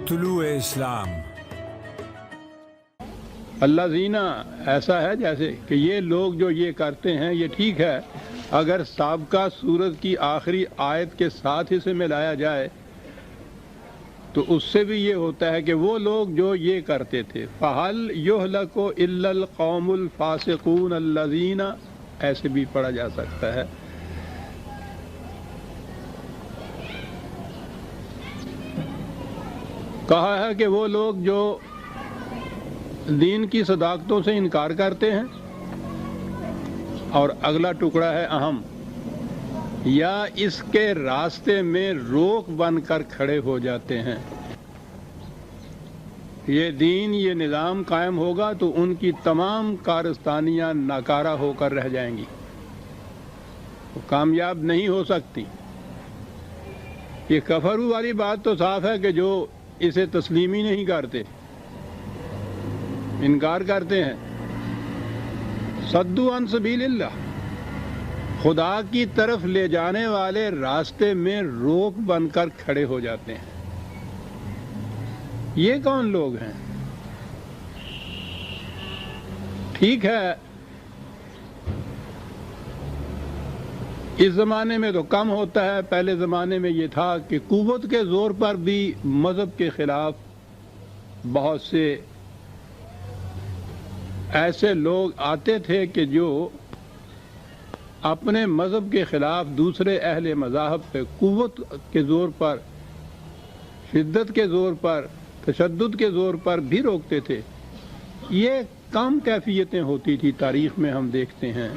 طلوع اسلام۔ اللہ زینہ ایسا ہے جیسے کہ یہ لوگ جو یہ کرتے ہیں یہ ٹھیک ہے، اگر سابقہ سورت کی آخری آیت کے ساتھ اسے ملایا جائے تو اس سے بھی یہ ہوتا ہے کہ وہ لوگ جو یہ کرتے تھے فَهَلْ يُهْلَكُ إِلَّا الْقَوْمُ الْفَاسِقُونَ الَّذِينَ، ایسے بھی پڑھا جا سکتا ہے۔ کہا ہے کہ وہ لوگ جو دین کی صداقتوں سے انکار کرتے ہیں، اور اگلا ٹکڑا ہے اہم، یا اس کے راستے میں روک بن کر کھڑے ہو جاتے ہیں۔ یہ دین، یہ نظام قائم ہوگا تو ان کی تمام کارستانیاں ناکارہ ہو کر رہ جائیں گی، وہ کامیاب نہیں ہو سکتی۔ یہ کفرو والی بات تو صاف ہے کہ جو اسے تسلیم ہی نہیں کرتے، انکار کرتے ہیں۔ صدوا عن سبیل اللہ، خدا کی طرف لے جانے والے راستے میں روک بن کر کھڑے ہو جاتے ہیں۔ یہ کون لوگ ہیں؟ ٹھیک ہے، اس زمانے میں تو کم ہوتا ہے، پہلے زمانے میں یہ تھا کہ قوت کے زور پر بھی مذہب کے خلاف بہت سے ایسے لوگ آتے تھے کہ جو اپنے مذہب کے خلاف دوسرے اہل مذاہب پہ قوت کے زور پر، شدت کے زور پر، تشدد کے زور پر بھی روکتے تھے۔ یہ کم کیفیتیں ہوتی تھی، تاریخ میں ہم دیکھتے ہیں۔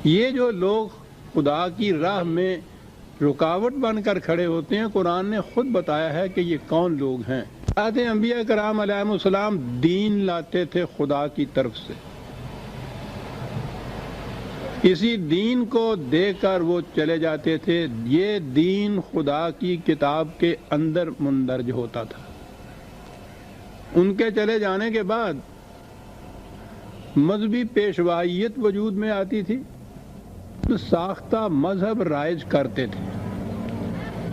یہ جو لوگ خدا کی راہ میں رکاوٹ بن کر کھڑے ہوتے ہیں، قرآن نے خود بتایا ہے کہ یہ کون لوگ ہیں۔ انبیاء کرام علیہ السلام دین لاتے تھے خدا کی طرف سے، اسی دین کو دے کر وہ چلے جاتے تھے۔ یہ دین خدا کی کتاب کے اندر مندرج ہوتا تھا۔ ان کے چلے جانے کے بعد مذہبی پیشوائیت وجود میں آتی تھی، ساختہ مذہب رائج کرتے تھے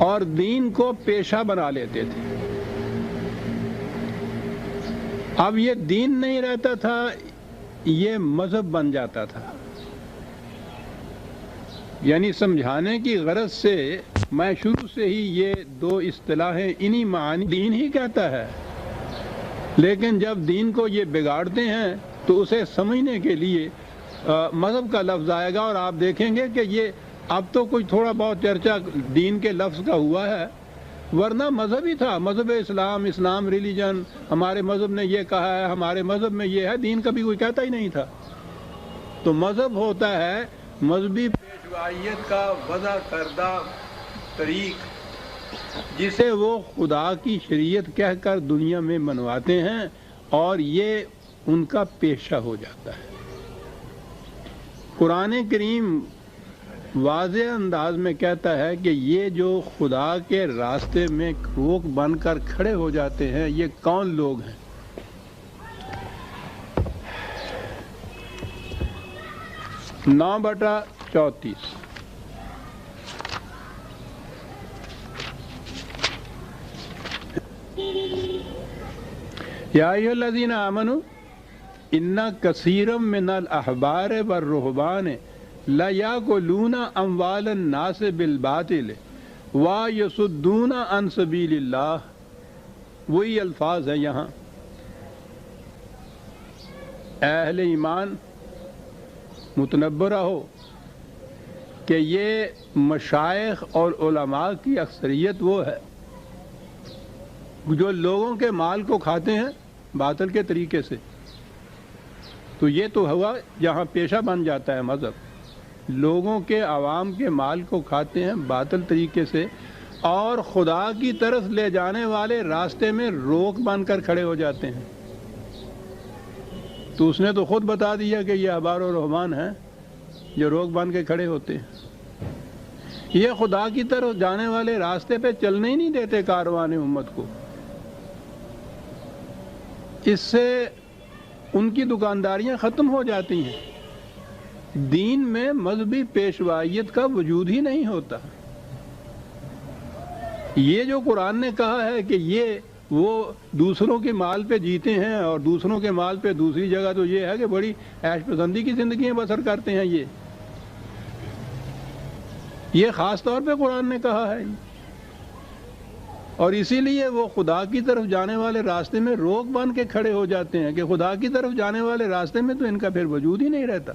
اور دین کو پیشہ بنا لیتے تھے۔ اب یہ دین نہیں رہتا تھا، یہ مذہب بن جاتا تھا۔ یعنی سمجھانے کی غرض سے میں شروع سے ہی یہ دو اصطلاحیں انہی معانی دین ہی کہتا ہے، لیکن جب دین کو یہ بگاڑتے ہیں تو اسے سمجھنے کے لیے مذہب کا لفظ آئے گا، اور آپ دیکھیں گے کہ یہ اب تو کوئی تھوڑا بہت چرچا دین کے لفظ کا ہوا ہے، ورنہ مذہب ہی تھا، مذہب اسلام، اسلام ریلیجن، ہمارے مذہب نے یہ کہا ہے، ہمارے مذہب میں یہ ہے، دین کبھی کوئی کہتا ہی نہیں تھا۔ تو مذہب ہوتا ہے مذہبی پیشوائیت کا وضع کردہ طریق، جسے وہ خدا کی شریعت کہہ کر دنیا میں منواتے ہیں، اور یہ ان کا پیشہ ہو جاتا ہے۔ قرآن کریم واضح انداز میں کہتا ہے کہ یہ جو خدا کے راستے میں روک بن کر کھڑے ہو جاتے ہیں، یہ کون لوگ ہیں؟ 9/34 یا ایھا الذین آمنوا ان کثیرا من الاحبار والرہبان لَيَأْكُلُونَ أَمْوَالَ النَّاسِ بِالْبَاطِلِ وَيَصُدُّونَ عَنْ سَبِيلِ اللَّهِ۔ وہی الفاظ ہیں یہاں۔ اہل ایمان متنبہ رہو کہ یہ مشائخ اور علماء کی اکثریت وہ ہے جو لوگوں کے مال کو کھاتے ہیں باطل کے طریقے سے۔ تو یہ تو ہوا جہاں پیشہ بن جاتا ہے مذہب، لوگوں کے، عوام کے مال کو کھاتے ہیں باطل طریقے سے، اور خدا کی طرف لے جانے والے راستے میں روک بن کر کھڑے ہو جاتے ہیں۔ تو اس نے تو خود بتا دیا کہ یہ احبار و رہبان ہیں جو روک بن کے کھڑے ہوتے ہیں۔ یہ خدا کی طرف جانے والے راستے پہ چلنے ہی نہیں دیتے کاروان امت کو۔ اس سے ان کی دکانداریاں ختم ہو جاتی ہیں، دین میں مذہبی پیشوائیت کا وجود ہی نہیں ہوتا۔ یہ جو قرآن نے کہا ہے کہ یہ وہ دوسروں کے مال پہ جیتے ہیں، اور دوسروں کے مال پہ دوسری جگہ تو یہ ہے کہ بڑی عیش پسندی کی زندگیاں بسر کرتے ہیں۔ یہ خاص طور پہ قرآن نے کہا ہے، اور اسی لیے وہ خدا کی طرف جانے والے راستے میں روک بن کے کھڑے ہو جاتے ہیں کہ خدا کی طرف جانے والے راستے میں تو ان کا پھر وجود ہی نہیں رہتا۔